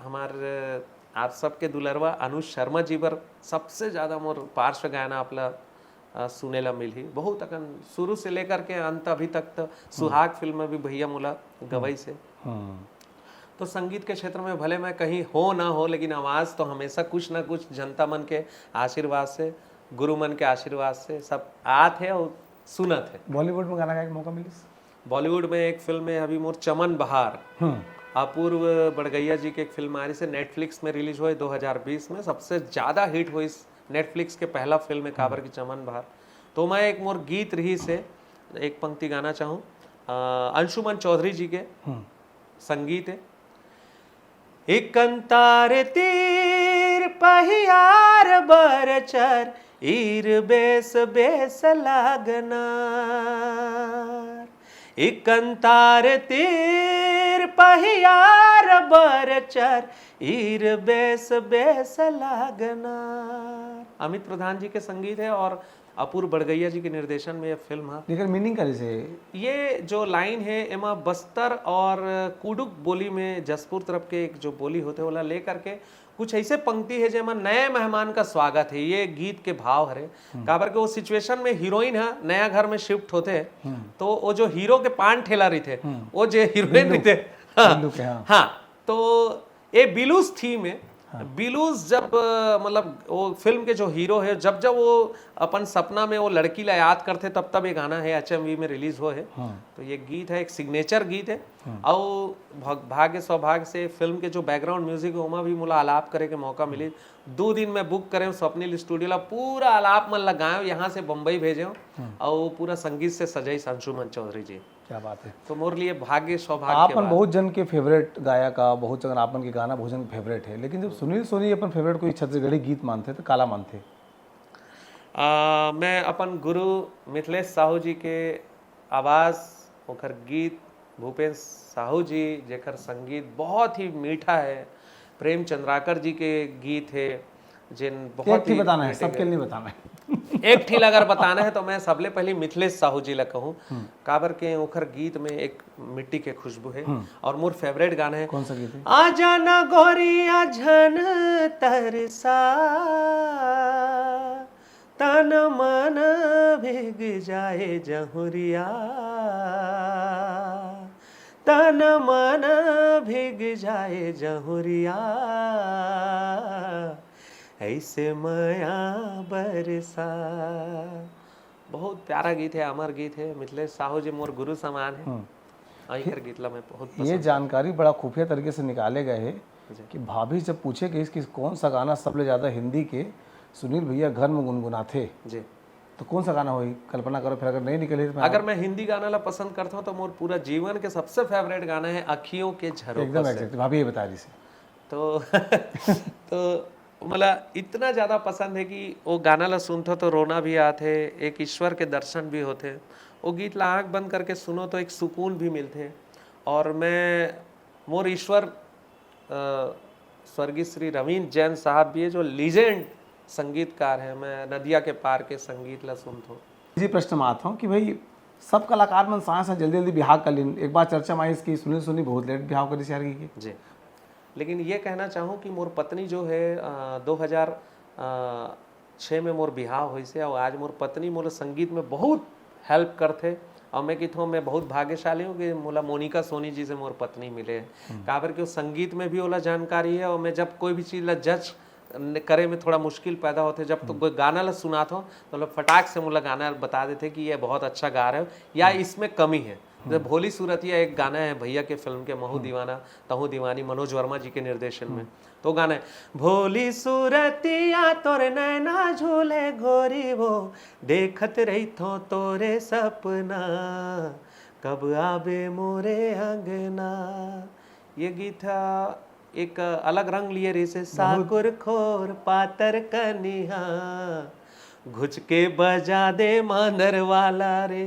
हमारे आप सबके दुलरवा अनुज शर्मा जी पर सबसे ज़्यादा मोर पार्श्व गाना आपला सुने ला मिल ही। बहुत अकन शुरू से लेकर के अंत अभी तक तो सुहाग फिल्म में भी भैया मोला गवई से। तो संगीत के क्षेत्र में भले मैं कहीं हो ना हो, लेकिन आवाज़ तो हमेशा कुछ ना कुछ जनता मन के आशीर्वाद से, गुरु मन के आशीर्वाद से सब आत है और सुनत है। बॉलीवुड में गाना गाने का मौका मिली? बॉलीवुड में एक फिल्म है अभी मोर चमन बहार, अपूर्व बड़गैया जी की एक फिल्म आ रही है, नेटफ्लिक्स में रिलीज हुई 2020 में। सबसे ज़्यादा हिट हुई नेटफ्लिक्स के पहला फिल्म है काबर की चमन बहार। तो मैं एक मोर गीत रही से एक पंक्ति गाना चाहूँ, अंशुमन चौधरी जी के संगीत है। इकंतार तीर पहियार बरचर, ईर बेस बेस लागना। इकंतार तीर पहियार बरचर, ईर बेस बेस लागना। अमित प्रधान जी के संगीत है और अपूर्व बड़गैया जी के निर्देशन में यह फिल्म है। लेकिन मीनिंग का जैसे ये जो लाइन है एमा बस्तर और कुडुक बोली में, जसपुर तरफ के एक जो बोली होते वाला लेकर के कुछ ऐसे पंक्ति है जेमा नए मेहमान का स्वागत है। ये गीत के भाव हरे काबर के वो सिचुएशन में हीरोइन है नया घर में शिफ्ट होते, तो वो जो हीरो के पान ठेला रही थे, वो जो हीरोइन रही थे, हाँ, तो ये बिलूस थीम है। बिलूस जब मतलब वो फिल्म के जो हीरो है, जब जब वो अपन सपना में वो लड़की ला याद करते, तब तब ये गाना है HMV में रिलीज हो है। तो ये गीत है, एक सिग्नेचर गीत है। और भाग्य सौभाग्य से फिल्म के जो बैकग्राउंड म्यूजिक है उमा भी मुला आलाप करे के मौका मिली। 2 दिन में बुक करें स्वप्निल स्टूडियो ला, पूरा आलाप मन लगाए, यहाँ से बम्बई भेजे और पूरा संगीत से सजाई अंशुमन चौधरी जी। क्या बात है। तो मोर लिए भाग्य सौभाग्य। आपन बहुत जन के फेवरेट गायक का, बहुत जन आपन के गाना बहुत जन फेवरेट है, लेकिन जब सुनील सोनी अपन फेवरेट कोई छत्तीसगढ़ी गीत मानते तो काला मानते? मैं अपन गुरु मिथिलेश साहू जी के आवाज़, ओखर गीत, भूपेश साहू जी जेकर संगीत बहुत ही मीठा है, प्रेम चंद्राकर जी के गीत है जिन बहुत ही बताना है, सबके लिए बताना है। एक ठीक अगर बताना है तो मैं सबले पहले मिथिलेश साहू जी ला कहूँ, काबर के ओखर गीत में एक मिट्टी के खुशबू है। और मोर फेवरेट गाना है, कौन सा गीत है? आ जाना गोरिया झन तरसा, तन मन भीग जाए जहुरिया, तन मन भीग जाए जहुरिया, ऐसे माया बरसा। बहुत प्यारा गीत है, अमर गीत है। मिथिलेश साहू जी मोर गुरु समान है। आइकर गीत ला मैं बहुत ये जानकारी बड़ा खुफिया तरीके से निकाले गए है कि भाभी जब पूछे कि कौन सा गाना सबसे ज़्यादा हिंदी के सुनील भैया घर में गुनगुनाथे जी, तो कौन सा गाना होई? कल्पना करो, फिर अगर नहीं निकले तो अगर मैं हिंदी गाना ला पसंद करता हूँ तो मोर पूरा जीवन के सबसे फेवरेट गाना है अखियों के झरोखे। एकदम एग्जैक्ट, भाभी ये बता रही से। तो मतलब इतना ज़्यादा पसंद है कि वो गाना ला सुनते तो रोना भी आते, एक ईश्वर के दर्शन भी होते। वो गीत ला आँख बंद करके सुनो तो एक सुकून भी मिलते। और मैं मोर ईश्वर स्वर्गीय श्री रवींद्र जैन साहब भी है जो लीजेंड संगीतकार है। मैं नदिया के पार के संगीत ला सुनता हूँ। जी प्रश्न में आता हूँ कि भाई सब कलाकार मन सांस जल्दी जल्दी ब्याह कर लीन। एक बार चर्चा में आई इसकी सुनील सोनी बहुत लेट ब्याह करी शेयर की जी, लेकिन ये कहना चाहूँ कि मोर पत्नी जो है 2006 में मोर बिहार हुई से, और आज मोर पत्नी मोर संगीत में बहुत हेल्प करते। और मैं किथों मैं बहुत भाग्यशाली हूँ कि मोला मोनिका सोनी जी से मोर पत्नी मिले हैं। काबर कि वो संगीत में भी ओला जानकारी है, और मैं जब कोई भी चीज़ ला जज करे में थोड़ा मुश्किल पैदा होते, जब तो कोई गाना ला सुनाता हूँ तो लोग फटाक से मुला गाना बता देते कि ये बहुत अच्छा गा रहे हो या इसमें कमी है। जब भोली सूरतिया एक गाना है भैया के फिल्म के महू दीवाना तहू दीवानी, मनोज वर्मा जी के निर्देशन में, तो गाना है भोली सूरतिया तोरे नैना झूले गोरी वो देखत रही थो तोरे सपना कब आबे मोरे अंगना। ये गीत एक अलग रंग लिए रही से साकुर खोर पातर कनिहा घुच के बजा दे मांदर वाला रे।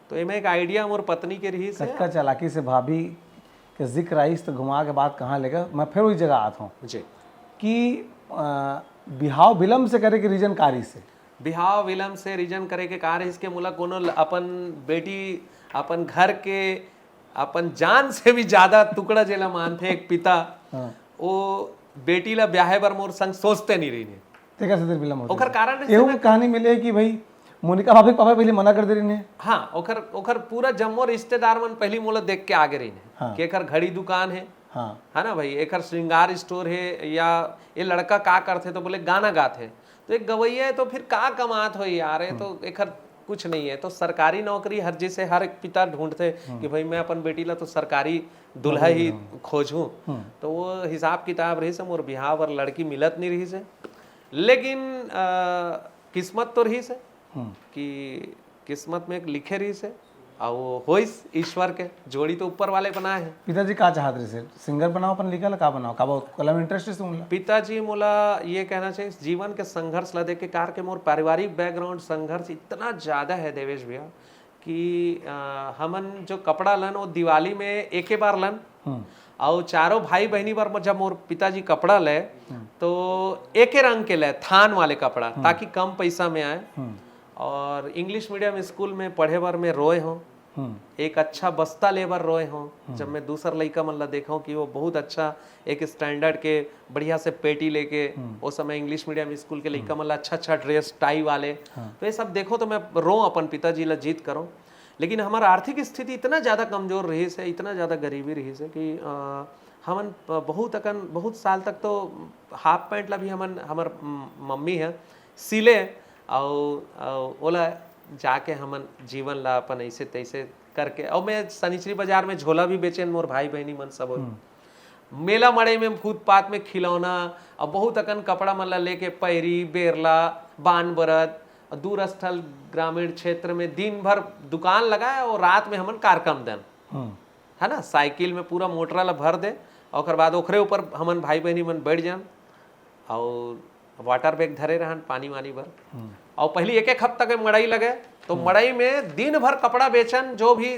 तो इमें एक आइडिया मोर पत्नी के रही से कटका चालाकी से भाभी के जिक्र आइस तो घुमा के बाद कहाँ लेगा, मैं फिर वही जगह आता हूँ जी कि बिहाव विलम्ब से करे के रीजन कारी से बिहाव विलम्ब से रीजन करे के कार इसके मूलक कोनो अपन बेटी अपन घर के अपन जान से भी ज्यादा टुकड़ा जेला मानते एक पिता वो बेटी ला ब्याहे बर मोर संग सोचते नहीं रही ने तेकर से विलम्ब होता ओकर कारण एहू कहानी मिले कि भाई मोनिका भाभी के पापा पहले मना कर दे रही ने। हाँ ओकर पूरा जम्मो रिश्तेदार मन पहली मोला देख के आगे रही ने कि एकर घड़ी दुकान है है ना भाई, एकर श्रृंगार स्टोर है या ये लड़का का करते तो बोले गाना गाते तो एक गवैया है तो फिर का कमात हो यार है तो एकर कुछ नहीं है। तो सरकारी नौकरी हर जैसे हर एक पिता ढूंढते कि भाई मैं अपन बेटी ला तो सरकारी दुल्हा ही खोजूं, तो वो हिसाब किताब रही से मोर बिहाव और लड़की मिलत नहीं रही से, लेकिन किस्मत तो रही से कि किस्मत में एक लिखे रही से और वो होइस ईश्वर के जोड़ी तो ऊपर वाले बनाए हैं। पिताजी का चाहत रहे से सिंगर बनाओ अपन लिखा का बनाओ का बहुत कला में इंटरेस्ट से उनला पिताजी मोला ये कहना चाहिए जीवन के संघर्ष ला देख के कार के मोर पारिवारिक बैकग्राउंड संघर्ष इतना ज्यादा है देवेश भैया कि हमन जो कपड़ा लन वो दिवाली में एक बार लन और चारों भाई बहनी बार जब मोर पिताजी कपड़ा ले तो एक रंग के ले थान वाले कपड़ा ताकि कम पैसा में आए। और इंग्लिश मीडियम स्कूल में पढ़े बार में रोए हों, एक अच्छा बस्ता लेबर रोए हों जब मैं दूसर लड़का मन ला देखा हूँ कि वो बहुत अच्छा एक स्टैंडर्ड के बढ़िया से पेटी लेके उस समय इंग्लिश मीडियम स्कूल के लड़का मन ला अच्छा ड्रेस टाई वाले, तो ये सब देखो तो मैं रो अपन पिताजी ला जीत करो। लेकिन हमारा आर्थिक स्थिति इतना ज़्यादा कमजोर रही से, इतना ज़्यादा गरीबी रही से कि हमन बहुत साल तक तो हाफ पैंट ला भी हमार मम्मी है सिले और ओला जाके हमन जीवन ला अपन ऐसे तैसे करके, और मैं सनिचरी बाजार में झोला भी बेचेन मोर भाई बहनी मन सब मेला मड़े में फुटपाथ में खिलौना और बहुत अकन कपड़ा मन ला लेके पैरी बेरला बान बरद दूर स्थल ग्रामीण क्षेत्र में दिन भर दुकान लगाए और रात में हमन कार्यक्रम देन है ना, साइकिल में पूरा मोटरा ला भर दे और बाद ओखरे ऊपर हमन भाई बहनी मन बैठ जान और वाटर बैग धरे रहन पानी वानी भर और पहली एक हफ्ता के मड़ई लगे तो मड़ई में दिन भर कपड़ा बेचन जो भी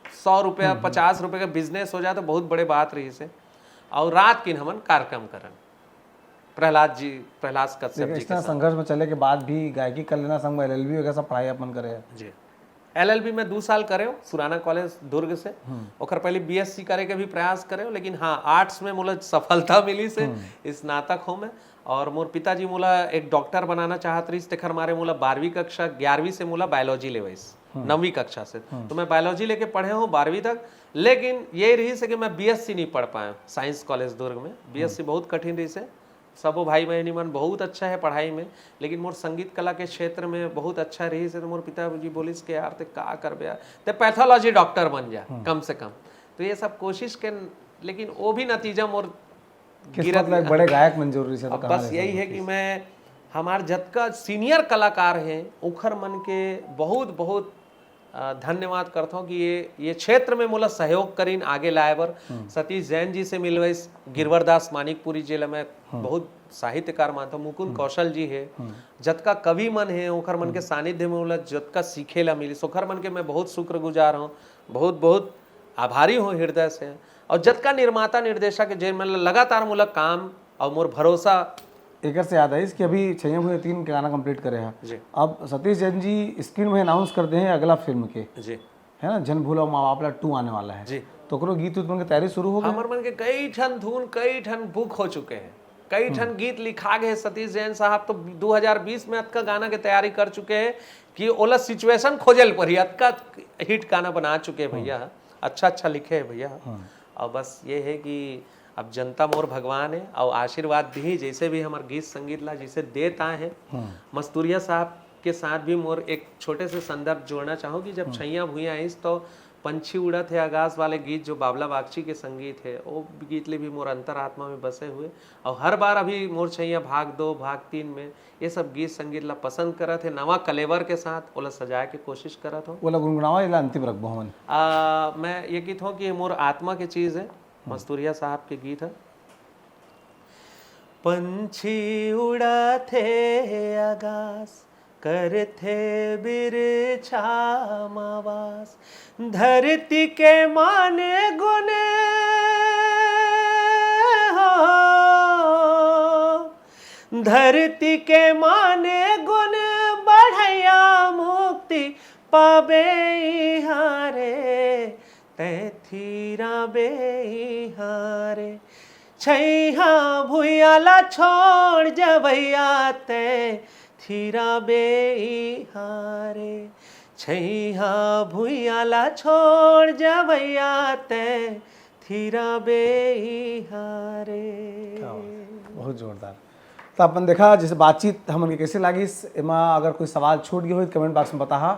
100 रुपया 50 रुपये का बिजनेस हो जाए तो बहुत बड़े बात रही से। और रात की हमन कार्यक्रम करन प्रहलाद कश्यप जी इतना संघर्ष में चले के बाद भी गायकी कर लेना संग LLB वगैरह सब पढ़ाई अपन करे जी। LLB में 2 साल करे सुराना कॉलेज दुर्ग से, और पहले BSc करे के भी प्रयास करे, लेकिन हाँ आर्ट्स में मुझे सफलता मिली से स्नातक हो में। और मोर पिताजी मोला एक डॉक्टर बनाना चाहत रही तेखर मारे मोला 12वीं कक्षा 11वीं से मोला बायोलॉजी लेवैस 9वीं कक्षा से, तो मैं बायोलॉजी लेके पढ़े हूँ 12वीं तक, लेकिन ये रही से कि मैं BSc नहीं पढ़ पाया साइंस कॉलेज दुर्ग में। BSc बहुत कठिन रही से, सबो भाई बहनी मन बहुत अच्छा है पढ़ाई में, लेकिन मोर संगीत कला के क्षेत्र में बहुत अच्छा रही से। तो मोर पिताजी बोलिस के यार ते का करबे यार ते पैथोलॉजी डॉक्टर बन जा कम से कम, तो ये सब कोशिश के, लेकिन वो भी नतीजा मोर गिरत लायक बड़े गायक मंजूर रही से। तो बस यही है कि मैं हमार जतका सीनियर कलाकार हैं उखर मन के बहुत बहुत धन्यवाद करता हूँ कि ये क्षेत्र में मोला सहयोग करीन आगे लाए बर। सतीश जैन जी से मिलवाइस, गिरवर दास मानिकपुरी जी ला मैं बहुत साहित्यकार मानता हूँ, मुकुंद कौशल जी है, जतका कवि मन है ओखर मन के सानिध्य में मोला जतका सीखे ला मिली सोखर मन के मैं बहुत शुक्रगुजार हूँ, बहुत बहुत आभारी हूँ हृदय से। और जतका निर्माता निर्देशक जे मन लगातार मोला काम और मोर भरोसा। एक से याद आई कि अभी 6 के गाना कंप्लीट करे हैं, अब सतीश जैन जी स्क्रीन में अनाउंस कर दे हैं अगला फिल्म के जी है ना, जन भूलो माँ बाप ला 2 आने वाला है जी, तो करो गीत उत बन के तैयारी शुरू हो गई। हमार मन के कई ठन धुन कई ठन बुक हो चुके हैं, कई ठन गीत लिखा गए। सतीश जैन साहब तो 2020 में अतका गाना के तैयारी कर चुके हैं कि ओला सिचुएशन खोजल पर ही अतका हिट गाना बना चुके हैं भैया, अच्छा लिखे है भैया। और बस ये है कि अब जनता मोर भगवान है और आशीर्वाद भी जैसे भी हमारे गीत संगीत ला जिसे देत आए हैं। मस्तूरिया साहब के साथ भी मोर एक छोटे से संदर्भ जोड़ना चाहूँगी। जब छैया भुइया आइस तो पंछी उड़त है आकाश वाले गीत जो बाबला बागची के संगीत है, वो गीत ले भी मोर अंतरात्मा में बसे हुए। और हर बार अभी मोर छैया भाग 2 भाग 3 में ये सब गीत संगीत ला पसंद करत है, नवा कलेवर के साथ ओला सजाए के कोशिश करत हो। ओला गुनगुनावा इला अंतिम रखबो हमन। मैं ये गीत हूँ कि मोर आत्मा के चीज़ है, मस्तूरिया साहब के गीत है। पंछी उड़ाते आकाश करते बिरछा मावास, धरती के माने गुने हो, धरती के माने गुण बढ़ैया मुक्ति पाबे हारे, तैथीरा बे हारे। छैया भुइयाला छोड़ जबैया ते थीरा बे हारे, छैया भुइयाला छोड़ जबैया ते थीरा बे हारे। बहुत जोरदार। तो अपन देखा जैसे बातचीत हमन के कैसे लागी, एमा अगर कोई सवाल छूट गया हो तो कमेंट बॉक्स में बताहा।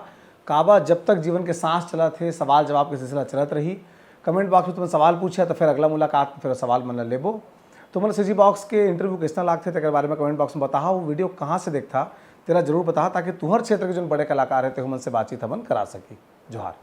काबा जब तक जीवन के सांस चलत है सवाल जवाब के सिलसिला चलत रही। कमेंट बॉक्स में तुमने सवाल पूछा तो फिर अगला मुलाकात में फिर सवाल मन लेबो। तुमने सीजी बॉक्स के इंटरव्यू कैसा लागते थे बारे में कमेंट बॉक्स में बताहा। वो वीडियो कहाँ से देखता तेरा जरूर बता, ताकि तुहर क्षेत्र के जो बड़े कलाकार है ते हमन से बातचीत हमन करा सकी। जोहार।